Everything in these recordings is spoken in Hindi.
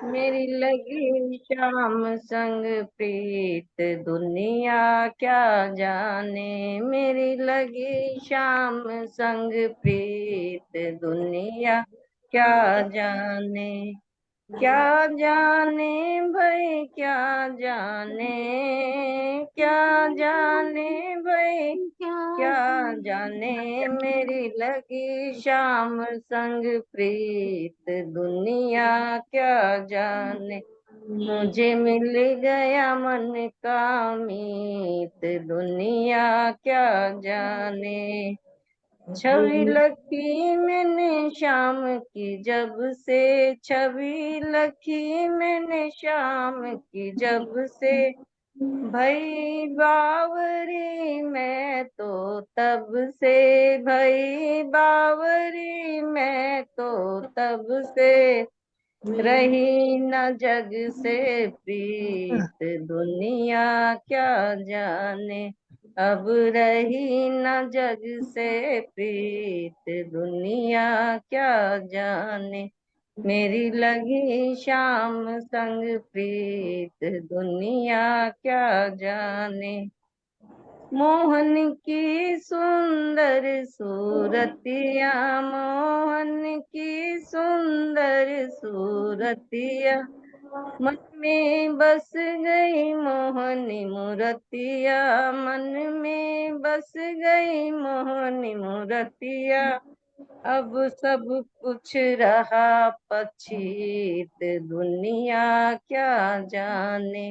मेरी लगी शाम संग प्रीत दुनिया क्या जाने। मेरी लगी शाम संग प्रीत दुनिया क्या जाने। क्या जाने भाई क्या जाने। क्या जाने भाई क्या जाने। मेरी लगी शाम संग प्रीत दुनिया क्या जाने। मुझे मिल गया मन का मीत दुनिया क्या जाने। छवि लखी मैंने शाम की जब से। छवि लखी मैंने शाम की जब से। भई बावरी मैं तो तब से। भई बावरी मैं तो तब से। रही न जग से प्रीत दुनिया क्या जाने। अब रही न जग से प्रीत दुनिया क्या जाने। मेरी लगी शाम संग प्रीत दुनिया क्या जाने। मोहन की सुंदर सूरतिया। मोहन की सुंदर सूरतिया। मन में बस गई मोहनी मूरतिया। मन में बस गई मोहनी मूरतिया। अब सब कुछ रहा पछीत दुनिया क्या जाने।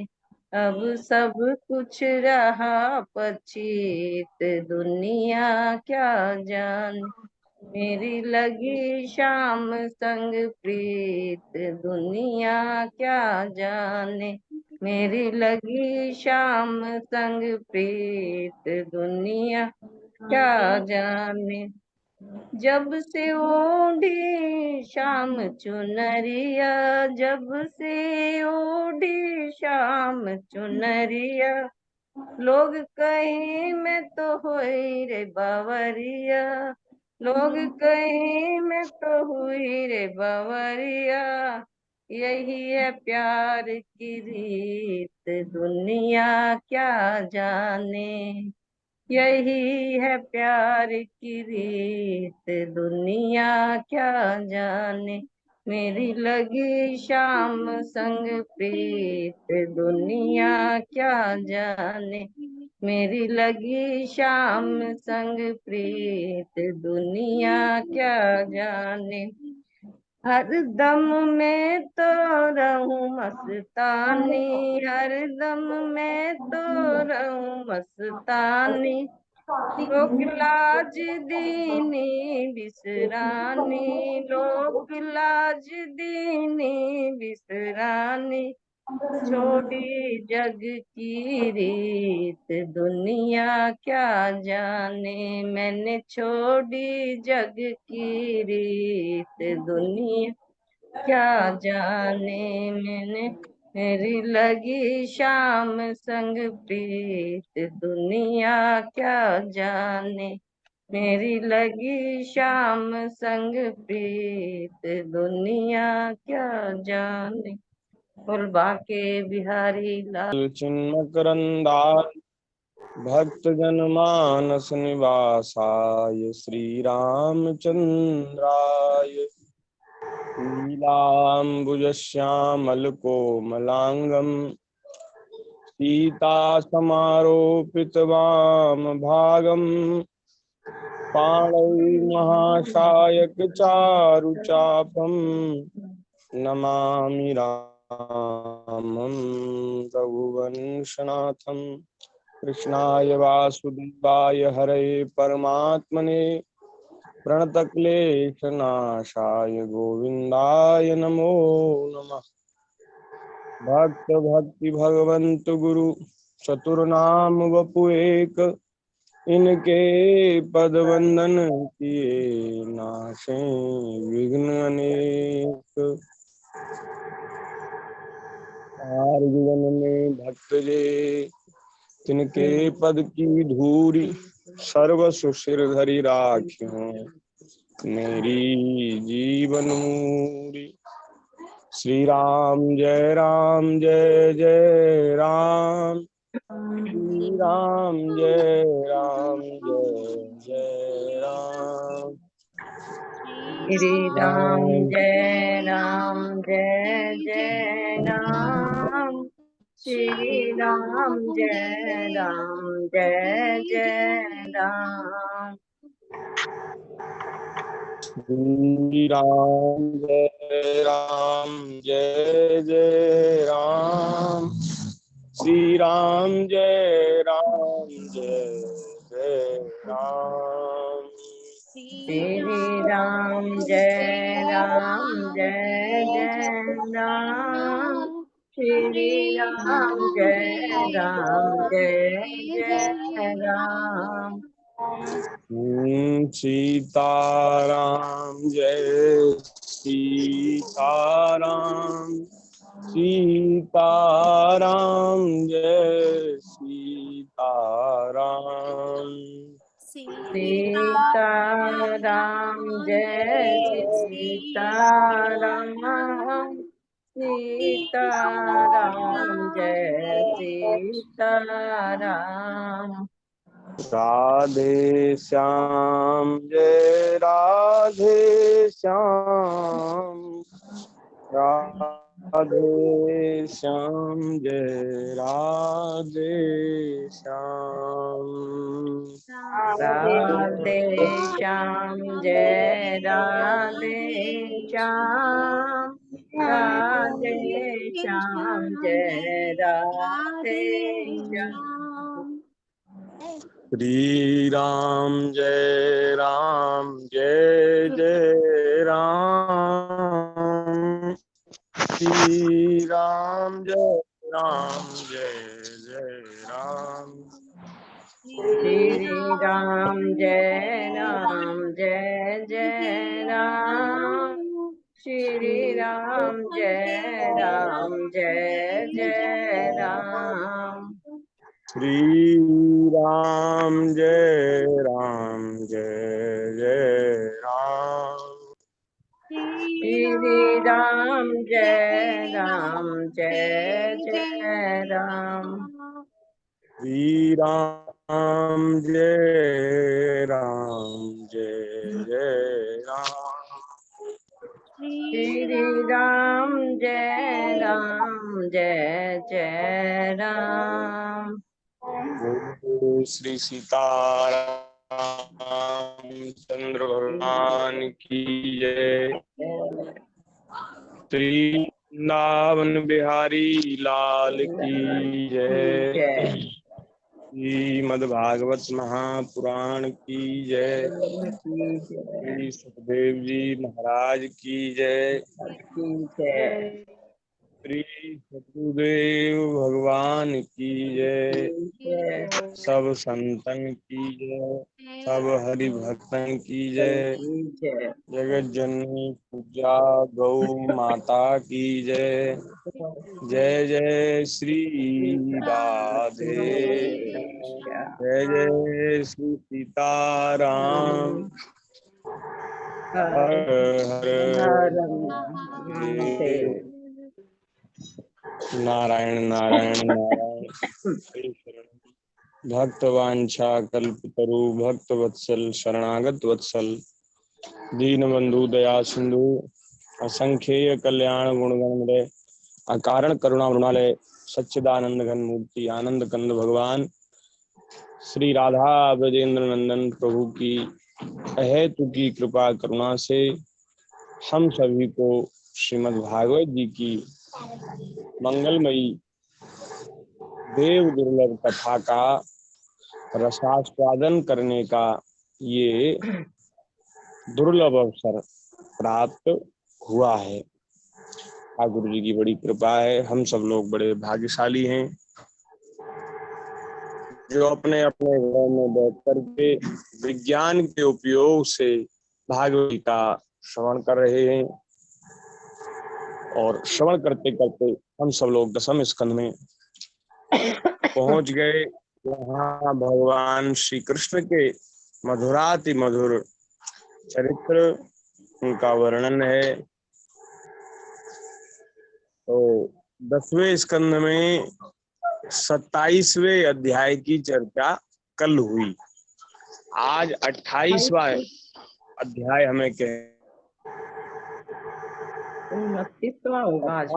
अब सब कुछ रहा पछीत दुनिया क्या जाने। मेरी लगी शाम संग प्रीत दुनिया क्या जाने। मेरी लगी शाम संग प्रीत दुनिया क्या जाने। जब से ओढ़ी शाम चुनरिया। जब से ओढ़ी शाम चुनरिया। लोग कहीं मैं तो हुई रे बावरिया। लोग कहीं मैं तो हुई रे बावरिया। यही है प्यार की रीत दुनिया क्या जाने। यही है प्यार की रीत दुनिया क्या जाने। मेरी लगी शाम संग प्रीत दुनिया क्या जाने। मेरी लगी शाम संग प्रीत दुनिया क्या जाने। हर दम में तो रहूं मस्तानी। हर दम में तो रहूं मस्तानी। लोक लाज दीनी बिसरानी। लोक लाज दीनी बिसरानी। छोड़ी जग की रीत दुनिया क्या जाने। मैंने छोड़ी जग की रीत दुनिया क्या जाने। मैंने मेरी लगी शाम संग प्रीत दुनिया क्या जाने। मेरी लगी शाम संग प्रीत दुनिया क्या जाने। बोल बाके बिहारी लाल। चिन्मकरंदाय भक्त जनमानस निवासाय श्री रामचंद्राय नीलांबुजश्यामल कोमलांगम सीता समारोपित वाम भागम पाणौ महाशायक चारुचापम नमामि रामं रघुवंशनाथं। कृष्णाय वासुदेवाय हरे परमात्मने प्रणतक्लेशनाशाय गोविंदाय नमो नमः। भक्त भक्ति भगवंत गुरु चतुर्नाम वपु एक। इनके पद वंदन किए नाशे विघ्न अनेक। हार जीवन में भक्त जे तिनके पद की धूरी सर्व सुशिर धरि राख्यों मेरी जीवन मूरी। श्री राम जय जय राम, श्री राम जय जय राम। श्री राम जय जय राम, श्री राम जय जय राम। श्री राम जय जय राम, श्री राम जय जय राम। श्री राम जय जय राम, श्री राम जय जय राम। सीताराम जय सीताराम, सीताराम जय सीताराम। सीताराम जय सीताराम, सीताराम जय सीताराम। राधे श्याम जय राधे श्याम, राधे श्याम जय राधे श्याम। राधे श्याम जय राधे श्याम, राधे श्याम जय राधे श्याम। श्री राम जय जय राम, श्री राम जय जय राम। श्री राम जय जय राम, श्री राम जय जय राम। श्री राम जय जय राम, श्री राम जय जय राम। श्री राम जय जय राम। श्री राम जय जय राम। श्री सीताराम चंद्र भगवान की जय। श्री वृंदावन बिहारी लाल की जय। श्रीमद् भागवत महापुराण की जय। श्री सुखदेव जी महाराज की जय। श्री सतगुरुदेव भगवान की जय। सब संतन की जय, सब हरि भक्तन की जय। जगत जननी पूजा गौ माता की जय। जय जय श्री राधे, जय जय श्री सीताराम। हर हर नारायण नारायण नारायण। भक्तवांछा कल्पतरु भक्त वत्सल शरणागत वत्सल, दीनबंधु दया सिंधु असंख्येय कल्याण गुणगणमय, अकारण करुणा मृणालय, सच्चिदानंद घन मूर्ति आनंद कंद भगवान श्री राधा ब्रजेंद्र नंदन प्रभु की अहेतु की कृपा करुणा से हम सभी को श्रीमद् भागवत जी की मंगलमयी देव दुर्लभ कथा का रसास्वादन करने का ये दुर्लभ अवसर प्राप्त हुआ है। ठाकुर जी की बड़ी कृपा है, हम सब लोग बड़े भाग्यशाली हैं जो अपने अपने घर में बैठ करके विज्ञान के उपयोग से भागवत का श्रवण कर रहे हैं। और श्रवण करते करते हम सब लोग दशम स्कंद में पहुंच गए। वहाँ भगवान श्री कृष्ण के मधुराति मधुर चरित्र उनका वर्णन है। तो 10वें स्कंद में 27वें अध्याय की चर्चा कल हुई। आज 28वां अध्याय हमें 29वां होगा आज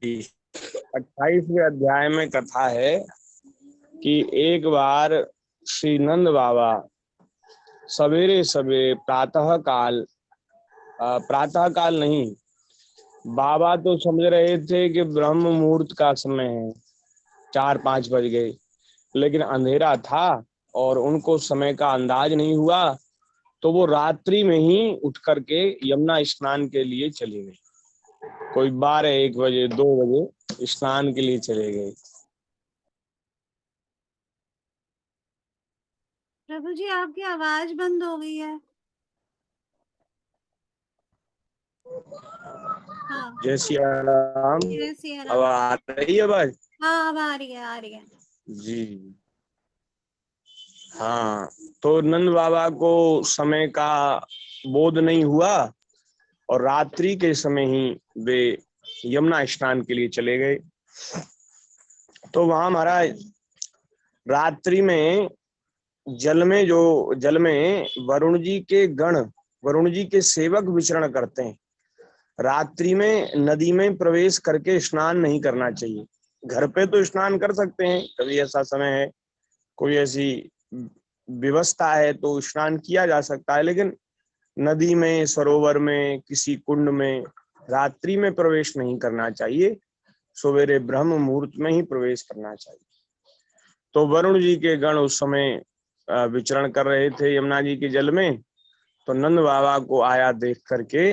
भी। 28वें अध्याय में कथा है कि एक बार श्री नंद बाबा सवेरे सवेरे प्रातः काल नहीं, बाबा तो समझ रहे थे कि ब्रह्म मुहूर्त का समय है, 4-5 बज गए, लेकिन अंधेरा था और उनको समय का अंदाज नहीं हुआ, तो वो रात्रि में ही उठ करके यमुना स्नान के लिए चले गए। कोई 12-1 बजे 2 बजे स्नान के लिए चले गए। प्रभु जी आपकी आवाज बंद हो गई है। हाँ जय सिया राम। जय सिया अब राम। आ रही है आवाज? हाँ अब आ रही है, आ रही है। जी हाँ, तो नंद बाबा को समय का बोध नहीं हुआ और रात्रि के समय ही वे यमुना स्नान के लिए चले गए। तो वहां महाराज रात्रि में जल में वरुण जी के गण, वरुण जी के सेवक विचरण करते हैं। रात्रि में नदी में प्रवेश करके स्नान नहीं करना चाहिए। घर पे तो स्नान कर सकते हैं, कभी ऐसा समय है, कोई ऐसी व्यवस्था है तो स्नान किया जा सकता है, लेकिन नदी में, सरोवर में, किसी कुंड में रात्रि में प्रवेश नहीं करना चाहिए। सवेरे ब्रह्म मुहूर्त में ही प्रवेश करना चाहिए। तो वरुण जी के गण उस समय विचरण कर रहे थे यमुना जी के जल में। तो नंद बाबा को आया देख करके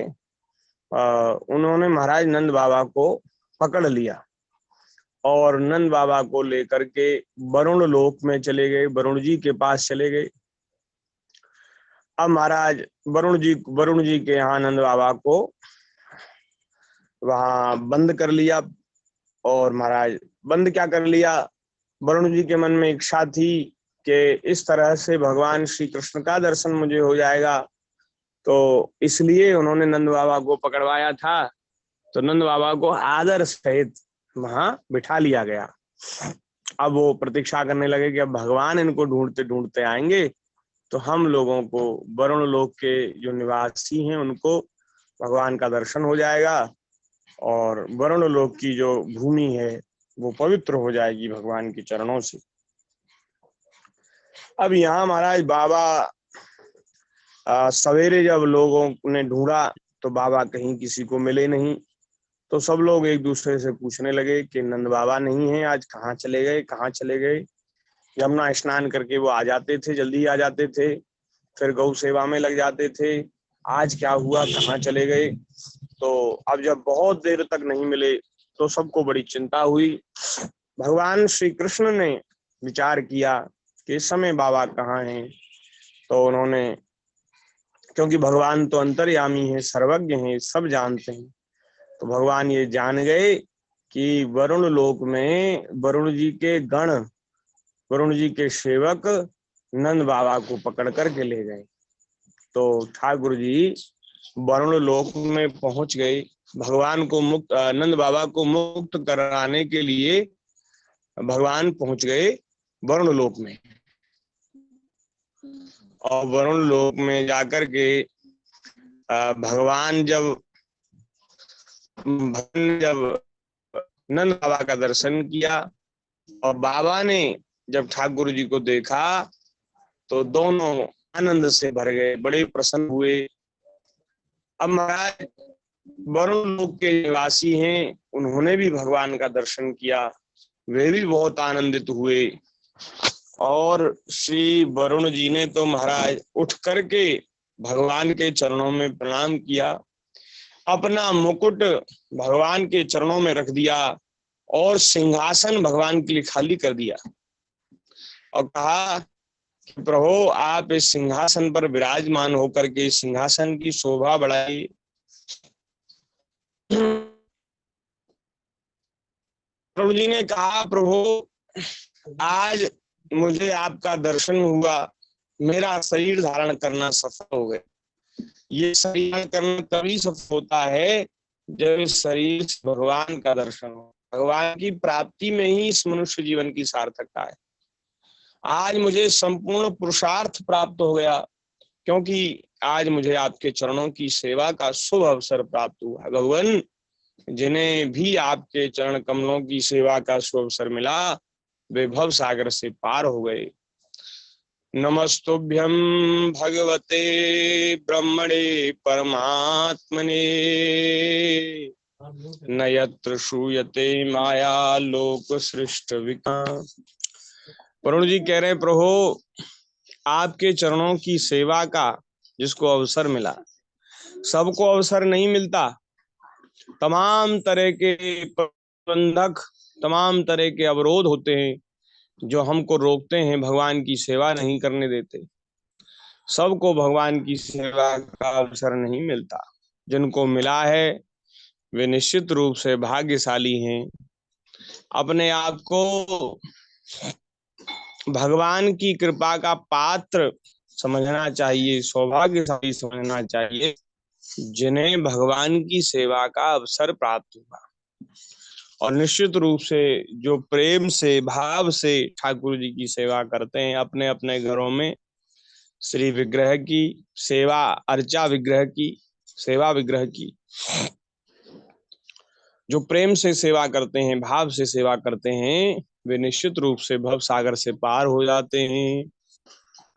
उन्होंने महाराज नंद बाबा को पकड़ लिया और नंद बाबा को लेकर के वरुण लोक में चले गए, वरुण जी के पास चले गए। अब महाराज वरुण जी के यहाँ नंद बाबा को वहां बंद कर लिया। और महाराज बंद क्या कर लिया, वरुण जी के मन में इच्छा थी कि इस तरह से भगवान श्री कृष्ण का दर्शन मुझे हो जाएगा, तो इसलिए उन्होंने नंद बाबा को पकड़वाया था। तो नंद बाबा को आदर सहित वहां बिठा लिया गया। अब वो प्रतीक्षा करने लगे कि अब भगवान इनको ढूंढते ढूंढते आएंगे तो हम लोगों को, वरुण लोक के जो निवासी हैं, उनको भगवान का दर्शन हो जाएगा और वरुण लोक की जो भूमि है वो पवित्र हो जाएगी भगवान के चरणों से। अब यहाँ महाराज बाबा सवेरे जब लोगों ने ढूंढा तो बाबा कहीं किसी को मिले नहीं। तो सब लोग एक दूसरे से पूछने लगे कि नंद बाबा नहीं है, आज कहाँ चले गए, कहाँ चले गए। यमुना स्नान करके वो आ जाते थे, जल्दी आ जाते थे, फिर गौ सेवा में लग जाते थे, आज क्या हुआ, कहाँ चले गए। तो अब जब बहुत देर तक नहीं मिले तो सबको बड़ी चिंता हुई। भगवान श्री कृष्ण ने विचार किया कि इस समय बाबा कहाँ हैं। तो उन्होंने, क्योंकि भगवान तो अंतर्यामी है, सर्वज्ञ हैं, सब जानते हैं, तो भगवान ये जान गए कि वरुण लोक में वरुण जी के गण, वरुण जी के सेवक नंद बाबा को पकड़ करके ले गए। तो ठाकुर जी वरुण लोक में पहुंच गए। भगवान को मुक्त, नंद बाबा को मुक्त कराने के लिए भगवान पहुंच गए वरुण लोक में। और वरुण लोक में जाकर के भगवान जब नंद बाबा का दर्शन किया और बाबा ने जब ठाकुर जी को देखा तो दोनों आनंद से भर गए, बड़े प्रसन्न हुए। अब महाराज वरुण लोक के निवासी हैं, उन्होंने भी भगवान का दर्शन किया, वे भी बहुत आनंदित हुए। और श्री वरुण जी ने तो महाराज उठ करके भगवान के चरणों में प्रणाम किया, अपना मुकुट भगवान के चरणों में रख दिया और सिंहासन भगवान के लिए खाली कर दिया और कहा कि प्रभु आप इस सिंहासन पर विराजमान होकर के सिंहासन की शोभा बढ़ाइए। प्रभु जी ने कहा, प्रभु आज मुझे आपका दर्शन हुआ, मेरा शरीर धारण करना सफल हो गया। ये शरीर करना तभी सफल होता है जब इस शरीर से भगवान का दर्शन हो। भगवान की प्राप्ति में ही इस मनुष्य जीवन की सार्थकता है। आज मुझे संपूर्ण पुरुषार्थ प्राप्त हो गया, क्योंकि आज मुझे आपके चरणों की सेवा का शुभ अवसर प्राप्त हुआ। भगवान, जिन्हें भी आपके चरण कमलों की सेवा का शुभ अवसर मिला, वे भव सागर से पार हो गए। नमस्तुभ्यं भगवते ब्रह्मणे परमात्मने, न यत्र श्रूयते माया लोक सृष्ट विका। वरुण जी कह रहे हैं, प्रभु आपके चरणों की सेवा का जिसको अवसर मिला, सबको अवसर नहीं मिलता। तमाम तरह के प्रतिबंधक, तमाम तरह के अवरोध होते हैं जो हमको रोकते हैं, भगवान की सेवा नहीं करने देते। सबको भगवान की सेवा का अवसर नहीं मिलता। जिनको मिला है वे निश्चित रूप से भाग्यशाली हैं। अपने आप को भगवान की कृपा का पात्र समझना चाहिए, सौभाग्यशाली समझना चाहिए, जिन्हें भगवान की सेवा का अवसर प्राप्त हुआ। और निश्चित रूप से जो प्रेम से, भाव से ठाकुर जी की सेवा करते हैं, अपने अपने घरों में श्री विग्रह की सेवा, अर्चा विग्रह की सेवा, विग्रह की जो प्रेम से सेवा करते हैं, भाव से सेवा करते हैं, वे निश्चित रूप से भव सागर से पार हो जाते हैं।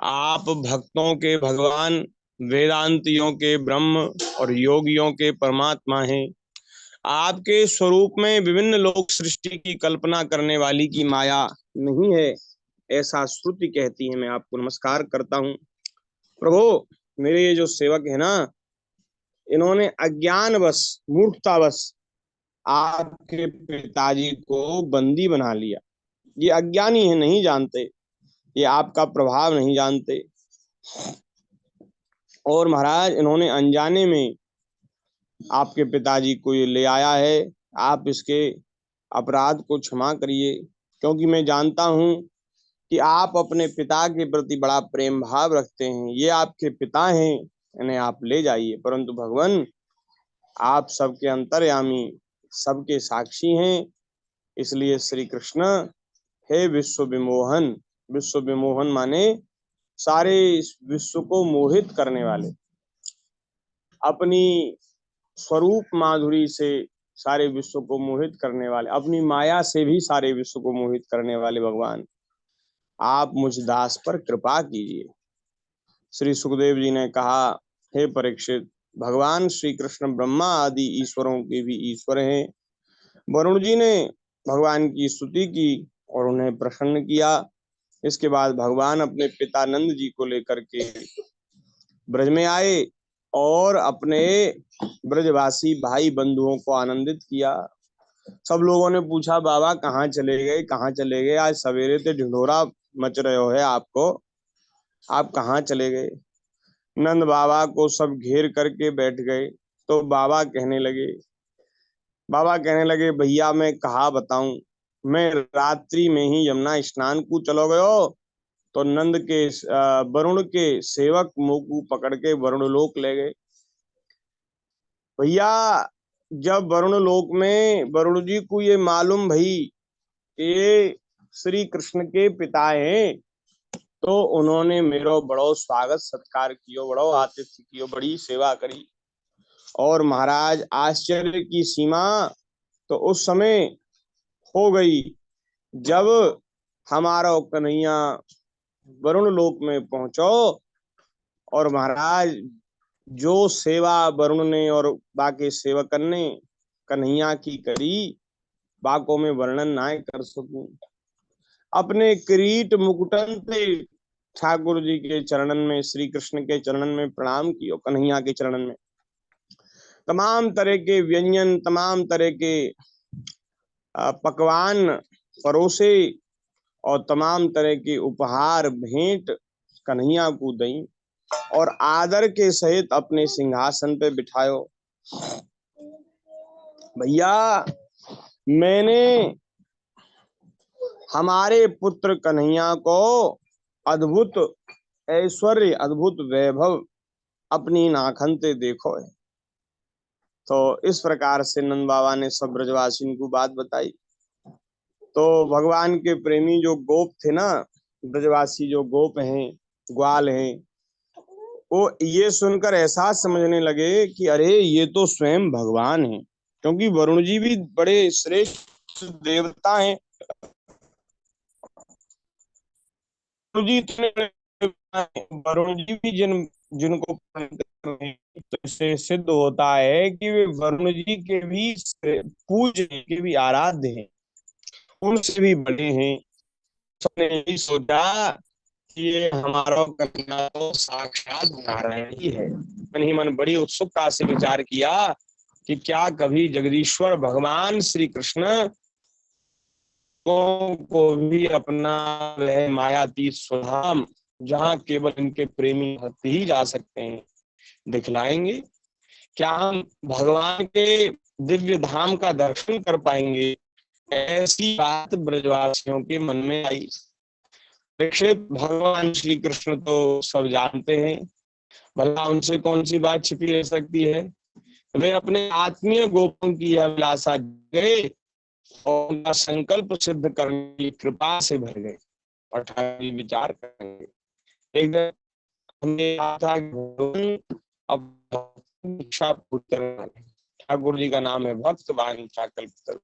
आप भक्तों के भगवान, वेदांतियों के ब्रह्म और योगियों के परमात्मा हैं। आपके स्वरूप में विभिन्न लोक सृष्टि की कल्पना करने वाली की माया नहीं है, ऐसा श्रुति कहती है। मैं आपको नमस्कार करता हूँ। प्रभु, मेरे ये जो सेवक है ना, इन्होंने अज्ञानवश, मूर्खतावश आपके पिताजी को बंदी बना लिया। ये अज्ञानी है, नहीं जानते, ये आपका प्रभाव नहीं जानते। और महाराज, इन्होंने अनजाने में आपके पिताजी को ये ले आया है। आप इसके अपराध को क्षमा करिए, क्योंकि मैं जानता हूं कि आप अपने पिता के प्रति बड़ा प्रेम भाव रखते हैं। ये आपके पिता हैं, इन्हें आप ले जाइए। परंतु भगवान, आप सबके अंतर्यामी, सबके साक्षी हैं, इसलिए श्री कृष्ण, हे विश्व विमोहन। विश्व विमोहन माने सारे इस विश्व को मोहित करने वाले, अपनी स्वरूप माधुरी से सारे विश्व को मोहित करने वाले, अपनी माया से भी सारे विश्व को मोहित करने वाले भगवान, आप मुझ दास पर कृपा कीजिए। श्री सुखदेव जी ने कहा, हे परीक्षित, भगवान श्री कृष्ण ब्रह्मा आदि ईश्वरों के भी ईश्वर हैं। वरुण जी ने भगवान की स्तुति की और उन्हें प्रसन्न किया। इसके बाद भगवान अपने पिता नंद जी को लेकर के ब्रज में आए और अपने ब्रजवासी भाई बंधुओं को आनंदित किया। सब लोगों ने पूछा, बाबा कहाँ चले गए, कहाँ चले गए? आज सवेरे से ढिढोरा मच रहे हो है आपको, आप कहाँ चले गए? नंद बाबा को सब घेर करके बैठ गए। तो बाबा कहने लगे, भैया मैं कहा बताऊं, मैं रात्रि में ही यमुना स्नान को चलो गयो। तो नंद के वरुण के सेवक मुंह को पकड़ के वरुण लोक ले गए। भैया, जब वरुण लोक में वरुण जी को ये मालूम भई ये श्री कृष्ण के पिता हैं, तो उन्होंने मेरो बड़ो स्वागत सत्कार कियो, बड़ो आतिथ्य कियो, बड़ी सेवा करी। और महाराज, आश्चर्य की सीमा तो उस समय हो गई जब हमारा कन्हैया वरुण लोक में पहुंचो। और महाराज, जो सेवा वरुण ने और बाकी सेवकन ने कन्हैया की करी, बाकों में वर्णन ना कर सकूं। अपने किरीट मुकुटन से ठाकुर जी के चरणन में, श्री कृष्ण के चरणन में प्रणाम कियो, कन्हैया के चरणन में तमाम तरह के व्यंजन, तमाम तरह के पकवान परोसे और तमाम तरह के उपहार भेंट कन्हैया को दई और आदर के सहित अपने सिंहासन पे बिठायो। भैया, मैंने हमारे पुत्र कन्हैया को अद्भुत ऐश्वर्य, अद्भुत वैभव, अपनी नाखनते देखो है। तो इस प्रकार से नंद बाबा ने सब ब्रजवासियों को बात बताई। तो भगवान के प्रेमी जो गोप थे ना, ब्रजवासी जो गोप हैं, ग्वाल हैं, वो ये सुनकर ऐसा समझने लगे कि अरे ये तो स्वयं भगवान है, क्योंकि वरुण जी भी बड़े श्रेष्ठ देवता हैं। वरुण जी इतने वरुण जी भी जिनको तो इससे सिद्ध होता है कि वे वरुण जी के भी पूज्य के भी आराध्य हैं, उनसे भी बड़े हैं। सबने यही सोचा कि ये हमारा कन्या तो साक्षात नारायण ही है। मन ही मन बड़ी उत्सुकता से विचार किया कि क्या कभी जगदीश्वर भगवान श्री कृष्ण को भी अपना वह मायातीत स्वधाम, जहाँ केवल इनके प्रेमी भक्त ही जा सकते हैं, दिखलाएंगे। क्या हम भगवान के दिव्य धाम का दर्शन कर पाएंगे? ऐसी बात ब्रजवासियों के मन में आई। परीक्षित, भगवान श्री कृष्ण तो सब जानते हैं, भला उनसे कौन सी बात छिपी रह सकती है। वे अपने आत्मीय गोपों की अभिलाषा गए और उनका संकल्प सिद्ध करने की कृपा से भर गए और ठाकुर विचार करेंगे। एक दिन हमने कहा था अब इच्छा पूर्ण करने वाले ठाकुर जी का नाम है भक्त वांछा कल्पतरु।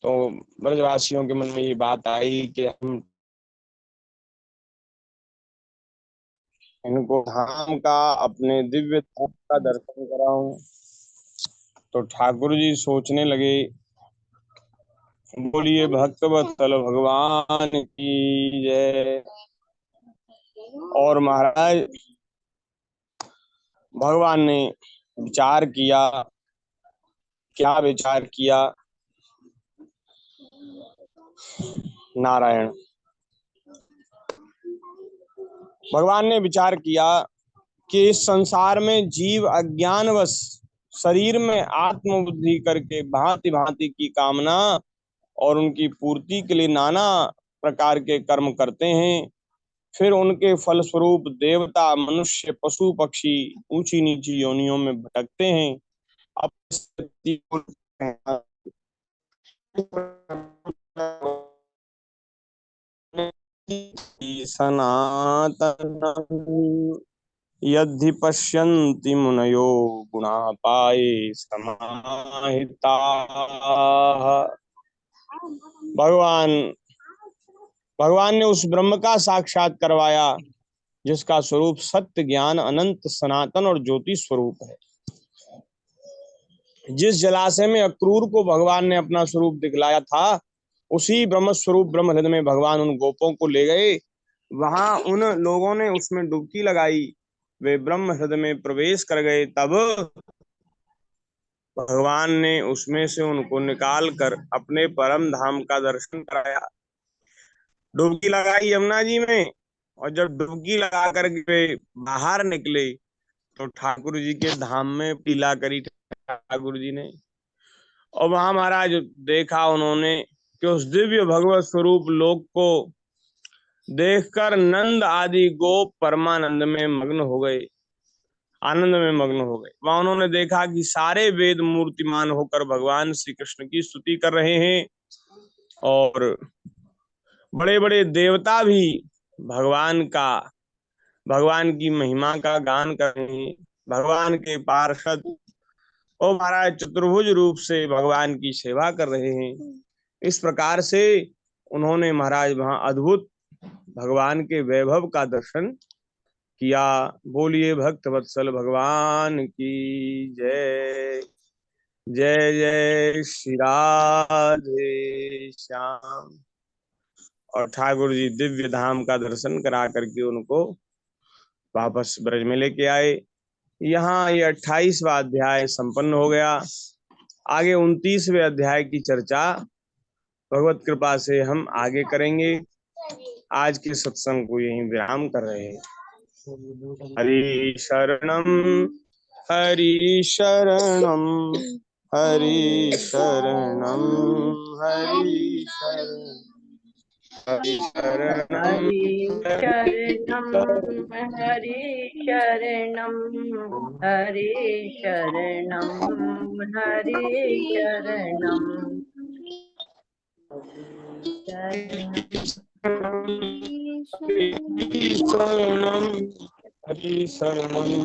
तो ब्रजवासियों के मन में ये बात आई कि हम इनको धाम का, अपने दिव्य धाम का दर्शन कराऊं। तो ठाकुर जी सोचने लगे, बोलिए भक्त वत्सल भगवान की जय। और महाराज भगवान ने विचार किया। क्या विचार किया? नारायण भगवान ने विचार किया कि इस संसार में जीव अज्ञानवश शरीर में आत्मबुद्धि करके भांति भांति की कामना और उनकी पूर्ति के लिए नाना प्रकार के कर्म करते हैं। फिर उनके फलस्वरूप देवता, मनुष्य, पशु पक्षी ऊंची नीची योनियों में भटकते हैं। अब सनातन यदि पश्यन्ति मुनयो गुणापाये समाहिताः। भगवान भगवान ने उस ब्रह्म का साक्षात करवाया जिसका स्वरूप सत्य, ज्ञान, अनंत, सनातन और ज्योति स्वरूप है। जिस जलाशय में अक्रूर को भगवान ने अपना स्वरूप दिखलाया था, उसी ब्रह्म स्वरूप ब्रह्म हृदय में भगवान उन गोपों को ले गए। वहां उन लोगों ने उसमें डुबकी लगाई, वे ब्रह्म हृदय में प्रवेश कर गए। तब भगवान ने उसमें से उनको निकाल कर अपने परम धाम का दर्शन कराया। डुबकी लगाई यमुना जी में, और जब डुबकी लगा कर वे बाहर निकले तो ठाकुर जी के धाम में पीला करी ठाकुर जी ने। और वहां महाराज देखा उन्होंने कि उस दिव्य भगवत स्वरूप लोक को देखकर नंद आदि गोप परमानंद में मग्न हो गए, आनंद में मग्न हो गए। वहां उन्होंने देखा कि सारे वेद मूर्तिमान होकर भगवान श्री कृष्ण की स्तुति कर रहे हैं और बड़े बड़े देवता भी भगवान की महिमा का गान कर रहे हैं। भगवान के पार्षद और महाराज चतुर्भुज रूप से भगवान की सेवा कर रहे हैं। इस प्रकार से उन्होंने महाराज वहां अद्भुत भगवान के वैभव का दर्शन किया। बोलिए भक्त वत्सल भगवान की जय। जय जय श्री राधे श्याम। और ठाकुर जी दिव्य धाम का दर्शन करा करके उनको वापस ब्रज में लेके आए। यहाँ ये 28वां अध्याय संपन्न हो गया। आगे 29वें अध्याय की चर्चा भगवत कृपा से हम आगे करेंगे। आज के सत्संग को यहीं विराम कर रहे हैं। हरि शरणम हरि शरणम हरि शरणम हरि शरणम। हरि शरणम हरि शरणम हरि शरणम हरि शरणम हरि शरणम हरि शरणम हरि शरणम